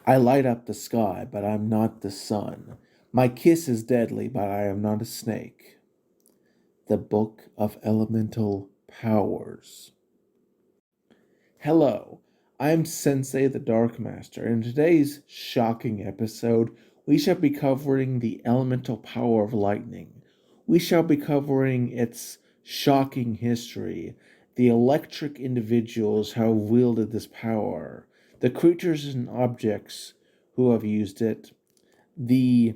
I light up the sky, but I'm not the sun. My kiss is deadly, but I am not a snake. The Book of Elemental Powers. Hello, I'm Sensei the Dark Master. In today's shocking episode, we shall be covering the elemental power of lightning. We shall be covering its shocking history, the electric individuals who have wielded this power, the creatures and objects who have used it, the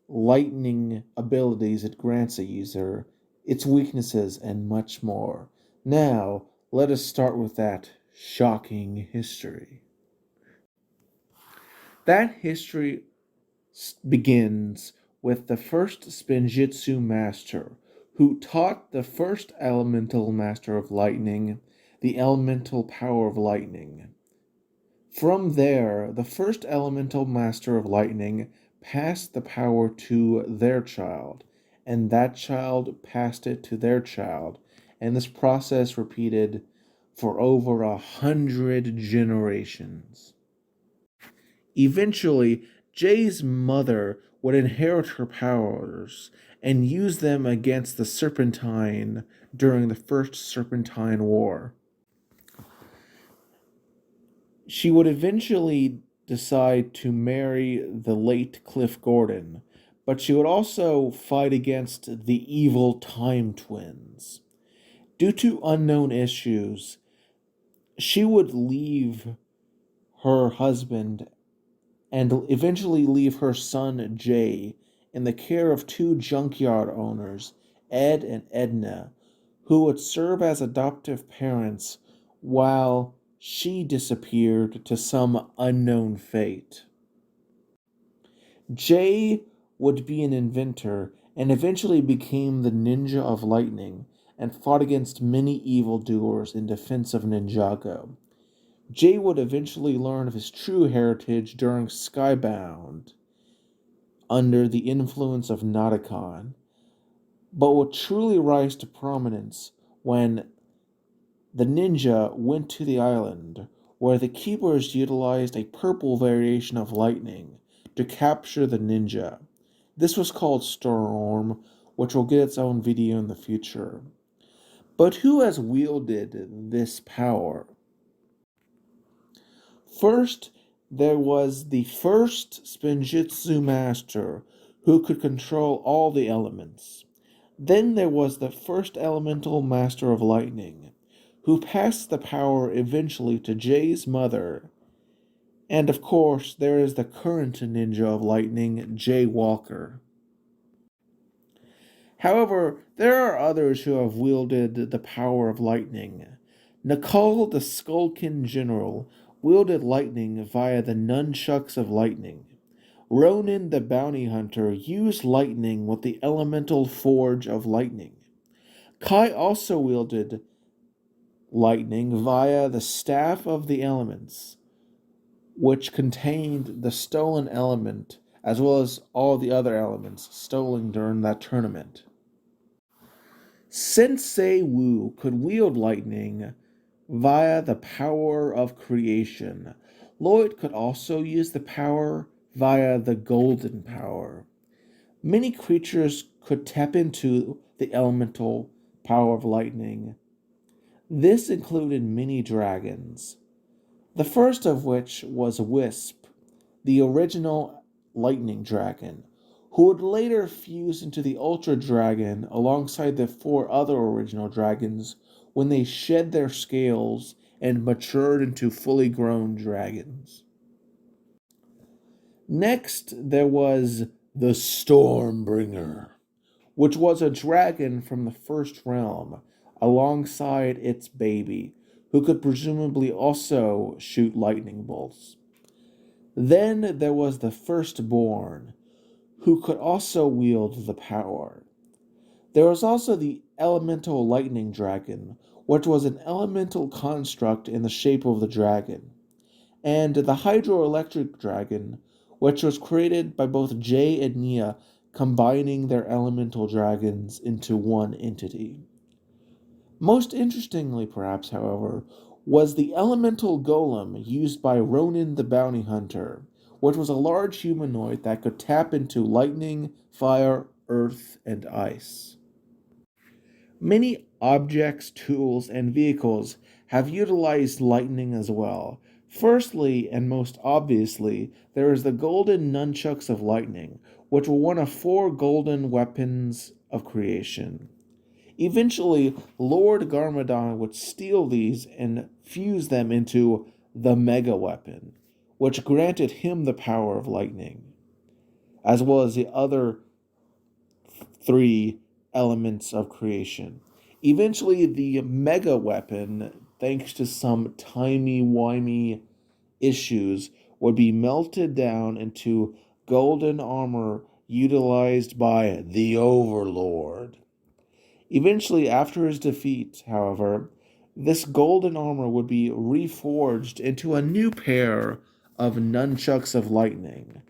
lightning abilities it grants a user, its weaknesses, and much more. Now, let us start with that shocking history. That history begins with the first Spinjitzu master, who taught the first elemental master of lightning the elemental power of lightning. From there, the first elemental master of lightning passed the power to their child, and that child passed it to their child, and this process repeated for over 100 generations. Eventually, Jay's mother would inherit her powers and use them against the Serpentine during the First Serpentine War. She would eventually decide to marry the late Cliff Gordon, but she would also fight against the evil Time Twins. Due to unknown issues, she would leave her husband and eventually leave her son Jay in the care of two junkyard owners, Ed and Edna, who would serve as adoptive parents while she disappeared to some unknown fate. Jay would be an inventor and eventually became the Ninja of Lightning and fought against many evildoers in defense of Ninjago. Jay would eventually learn of his true heritage during Skybound under the influence of Nauticon, but would truly rise to prominence when the ninja went to the island, where the keepers utilized a purple variation of lightning to capture the ninja. This was called Storm, which will get its own video in the future. But who has wielded this power? First, there was the first Spinjitzu master who could control all the elements. Then there was the first elemental master of lightning, who passed the power eventually to Jay's mother. And of course, there is the current ninja of lightning, Jay Walker. However, there are others who have wielded the power of lightning. Nicole the Skulkin General wielded lightning via the Nunchucks of lightning. Ronan the Bounty Hunter used lightning with the elemental forge of lightning. Kai also wielded lightning via the Staff of the Elements, which contained the stolen element as well as all the other elements stolen during that tournament. Sensei Wu could wield lightning via the power of creation. Lloyd could also use the power via the golden power. Many creatures could tap into the elemental power of lightning. This included many dragons, the first of which was Wisp, the original lightning dragon, who would later fuse into the Ultra Dragon alongside the four other original dragons when they shed their scales and matured into fully grown dragons. Next, there was the Stormbringer, which was a dragon from the first realm, alongside its baby, who could presumably also shoot lightning bolts. Then there was the Firstborn, who could also wield the power. There was also the Elemental Lightning Dragon, which was an elemental construct in the shape of the dragon, and the Hydroelectric Dragon, which was created by both Jay and Nia combining their elemental dragons into one entity. Most interestingly, perhaps, however, was the elemental golem used by Ronan the bounty hunter, which was a large humanoid that could tap into lightning, fire, earth, and ice. Many objects, tools, and vehicles have utilized lightning as well. Firstly, and most obviously, there is the golden nunchucks of lightning, which were one of four golden weapons of creation. Eventually, Lord Garmadon would steal these and fuse them into the mega weapon, which granted him the power of lightning, as well as the other three elements of creation. Eventually, the mega weapon, thanks to some timey-wimey issues, would be melted down into golden armor utilized by the Overlord. Eventually, after his defeat, however, this golden armor would be reforged into a new pair of nunchucks of lightning,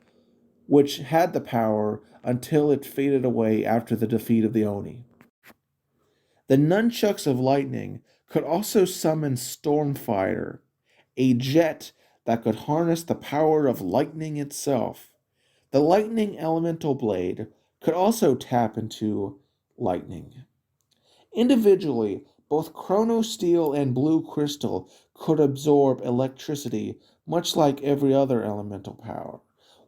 which had the power until it faded away after the defeat of the Oni. The nunchucks of lightning could also summon Stormfire, a jet that could harness the power of lightning itself. The lightning elemental blade could also tap into lightning. Individually, both chronosteel and blue crystal could absorb electricity, much like every other elemental power.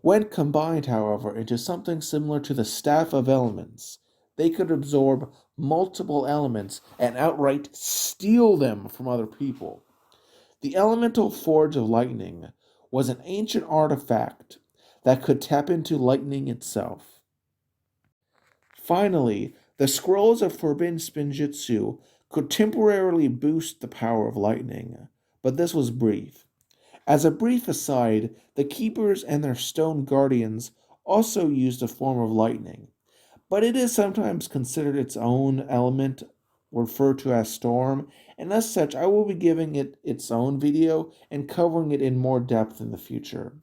When combined, however, into something similar to the Staff of Elements, they could absorb multiple elements and outright steal them from other people. The elemental forge of lightning was an ancient artifact that could tap into lightning itself. Finally, the scrolls of Forbidden Spinjitzu could temporarily boost the power of lightning, but this was brief. As a brief aside, the Keepers and their stone guardians also used a form of lightning, but it is sometimes considered its own element, referred to as storm, and as such, I will be giving it its own video and covering it in more depth in the future.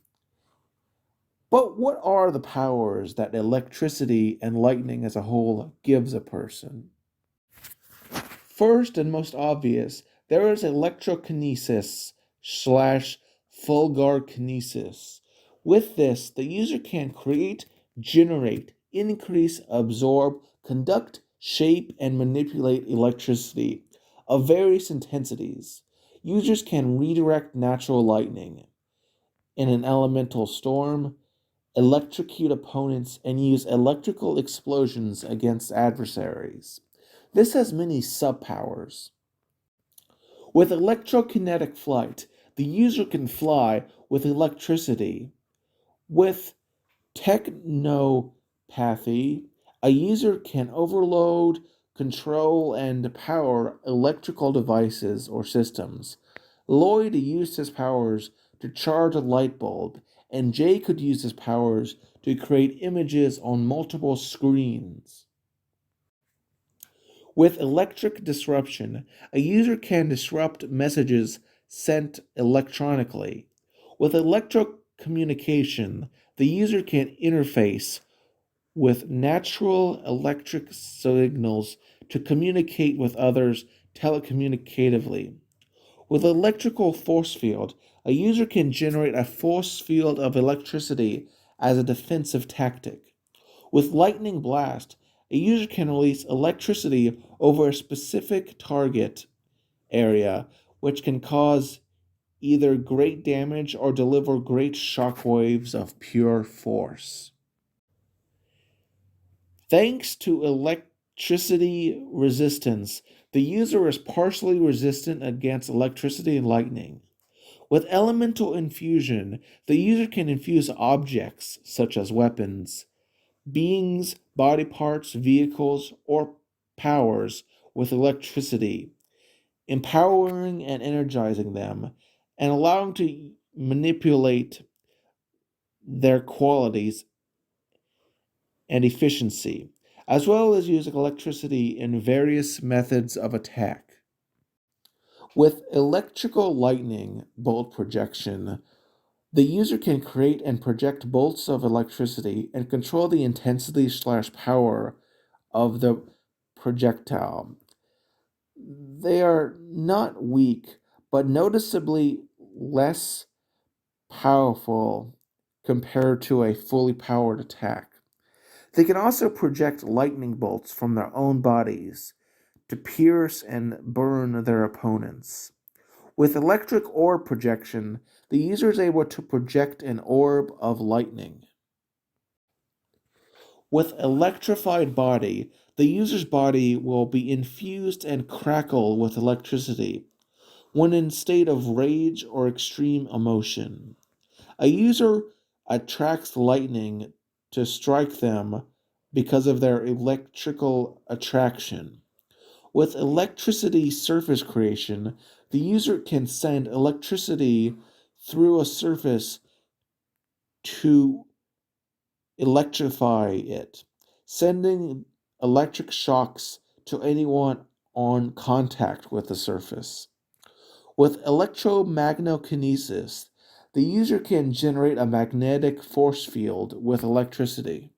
But what are the powers that electricity and lightning as a whole gives a person? First and most obvious, there is electrokinesis slash fulgurkinesis. With this, the user can create, generate, increase, absorb, conduct, shape, and manipulate electricity of various intensities. Users can redirect natural lightning in an elemental storm, electrocute opponents, and use electrical explosions against adversaries. This has many subpowers. With electrokinetic flight, the user can fly with electricity. With technopathy, a user can overload, control, and power electrical devices or systems. Lloyd used his powers to charge a light bulb, and Jay could use his powers to create images on multiple screens. With electric disruption, a user can disrupt messages sent electronically. With electrocommunication, the user can interface with natural electric signals to communicate with others telecommunicatively. With electrical force field, a user can generate a force field of electricity as a defensive tactic. With lightning blast, a user can release electricity over a specific target area, which can cause either great damage or deliver great shockwaves of pure force. Thanks to electricity resistance, the user is partially resistant against electricity and lightning. With elemental infusion, the user can infuse objects such as weapons, beings, body parts, vehicles, or powers with electricity, empowering and energizing them, and allowing to manipulate their qualities and efficiency, as well as using electricity in various methods of attack. With electrical lightning bolt projection, the user can create and project bolts of electricity and control the intensity slash power of the projectile. They are not weak, but noticeably less powerful compared to a fully powered attack. They can also project lightning bolts from their own bodies to pierce and burn their opponents. With electric orb projection, the user is able to project an orb of lightning. With electrified body, the user's body will be infused and crackle with electricity when in state of rage or extreme emotion. A user attracts lightning to strike them because of their electrical attraction. With electricity surface creation, the user can send electricity through a surface to electrify it, sending electric shocks to anyone on contact with the surface. With electromagnokinesis, the user can generate a magnetic force field with electricity.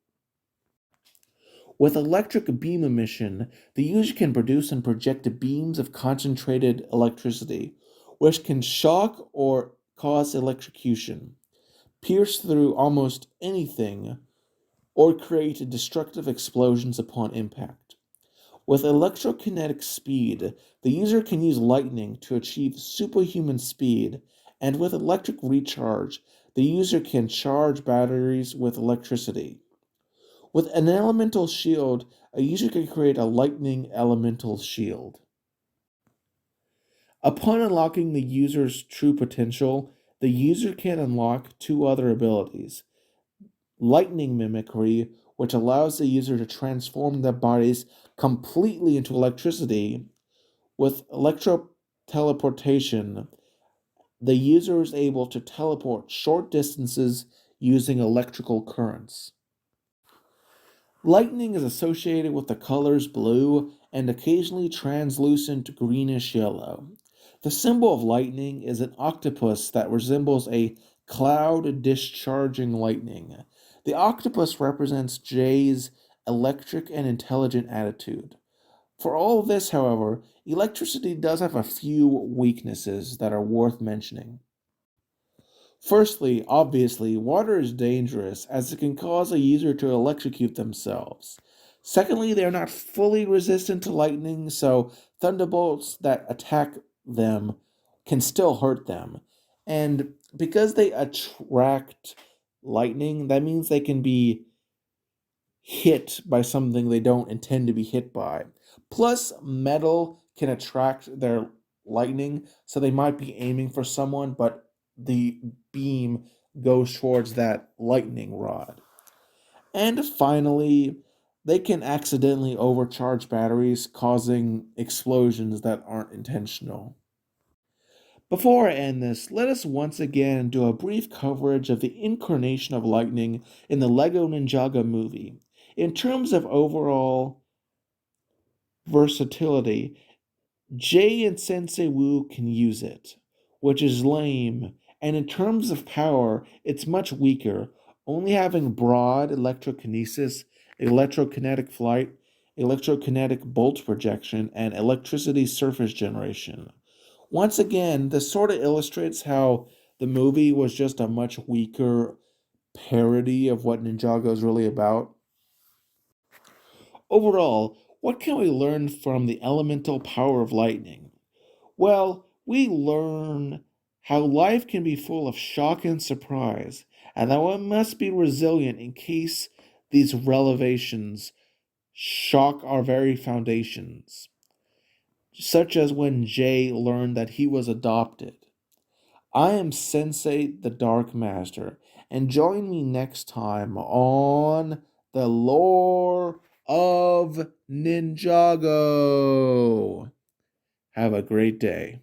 With electric beam emission, the user can produce and project beams of concentrated electricity, which can shock or cause electrocution, pierce through almost anything, or create destructive explosions upon impact. With electrokinetic speed, the user can use lightning to achieve superhuman speed, and with electric recharge, the user can charge batteries with electricity. With an elemental shield, a user can create a lightning elemental shield. Upon unlocking the user's true potential, the user can unlock two other abilities: lightning mimicry, which allows the user to transform their bodies completely into electricity. With electro teleportation, the user is able to teleport short distances using electrical currents. Lightning is associated with the colors blue and occasionally translucent greenish yellow. The symbol of lightning is an octopus that resembles a cloud discharging lightning. The octopus represents Jay's electric and intelligent attitude. For all of this, however, electricity does have a few weaknesses that are worth mentioning. Firstly, obviously, water is dangerous as it can cause a user to electrocute themselves. Secondly, they are not fully resistant to lightning, so thunderbolts that attack them can still hurt them. And because they attract lightning, that means they can be hit by something they don't intend to be hit by. Plus, metal can attract their lightning, so they might be aiming for someone, but the beam goes towards that lightning rod. And finally, they can accidentally overcharge batteries, causing explosions that aren't intentional. Before I end this, let us once again do a brief coverage of the incarnation of lightning in the Lego Ninjago movie. In terms of overall versatility, Jay and Sensei Wu can use it, which is lame, and in terms of power, it's much weaker, only having broad electrokinesis, electrokinetic flight, electrokinetic bolt projection, and electricity surface generation. Once again, this sort of illustrates how the movie was just a much weaker parody of what Ninjago is really about. Overall, what can we learn from the elemental power of lightning? Well, we learn how life can be full of shock and surprise, and that one must be resilient in case these revelations shock our very foundations, such as when Jay learned that he was adopted. I am Sensei the Dark Master, and join me next time on the Lore of Ninjago. Have a great day.